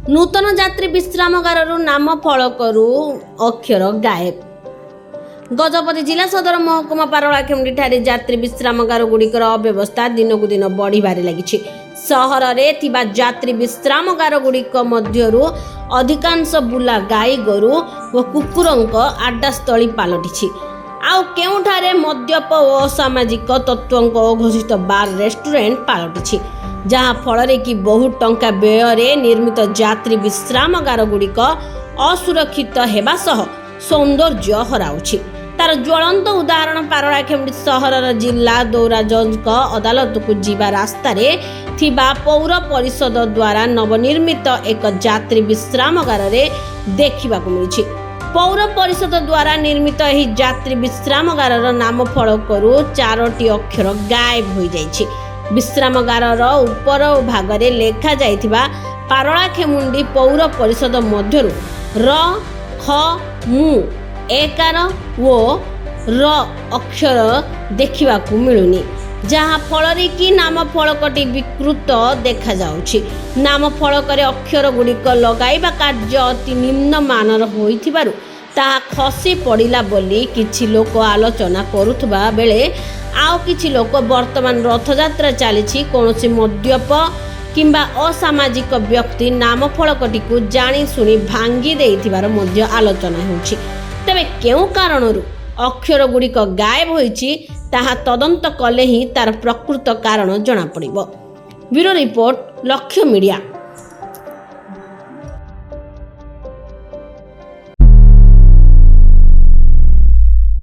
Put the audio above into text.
नूतन यात्री विश्रामगार नाम फलकरू अक्षर गायब। गजपति जिला सदर महकुमा पारलाखेमुंडी ठारे यात्री विश्रामगार गुड़िकर अव्यवस्था दिनकु दिन बढ़िबारे लागिछि। सहर रे थिबा यात्री विश्रामगार गुड़िक मध्यरु अधिकांश बुला गाई गोरु व कुकुरंक आड्डास्थली पालटिछि। आउ केउठारे मद्यप ओ असामाजिक तत्वंक घोषित बार रेस्टोरेंट पालटिछि, जहाँ फल कि बहु टंका व्यय निर्मित यात्री विश्रामगार गुड़िक असुरक्षित हेबा सह सौंदर्य हराउछि। तार ज्वलंत उदाहरण पारलाखेमुंडी सहर जिला दौरा जज अदालत को जीवा रास्ता रे थिबा पौर परिषद द्वारा नवनिर्मित एक यात्री विश्रामगार रे देखिबाकु मिलिछि। पौर परिषद द्वारा निर्मित एही यात्री विश्रामगार नाम फलकरू 4टी अक्षर गायब हो जाइछि। विश्रामगार उपर भाग रे लेखा जाइथिबा पारलाखेमुंडी पौर परिषद मध्यरु र ख मु एकार ओ र अक्षर देखिबाकु मिलुनी, जहाँ फल कि नाम फलकटी विकृत देखा जाउछि। नाम फलक अक्षर गुड़िक लगाइबा कार्य अति निम्न मानर होइथिबारु ताहा खसी पड़िला बोली किछि लोक आलोचना करुथबा बेले आउ किछि लोक वर्तमान रथयात्रा चलीछि कौनसी मद्यप किंबा असामाजिक व्यक्ति नाम फलकटी को जानी सुनी भांगी देइथिबार मध्य आलोचना होउछि। तेबे केउ कारणरू अक्षर गुड़िक गायब होइछि ताहा तदंत कले ही तार प्रकृत कारण जଣା पड़िबो। ब्यूरो रिपोर्ट, लक्ष्य मीडिया।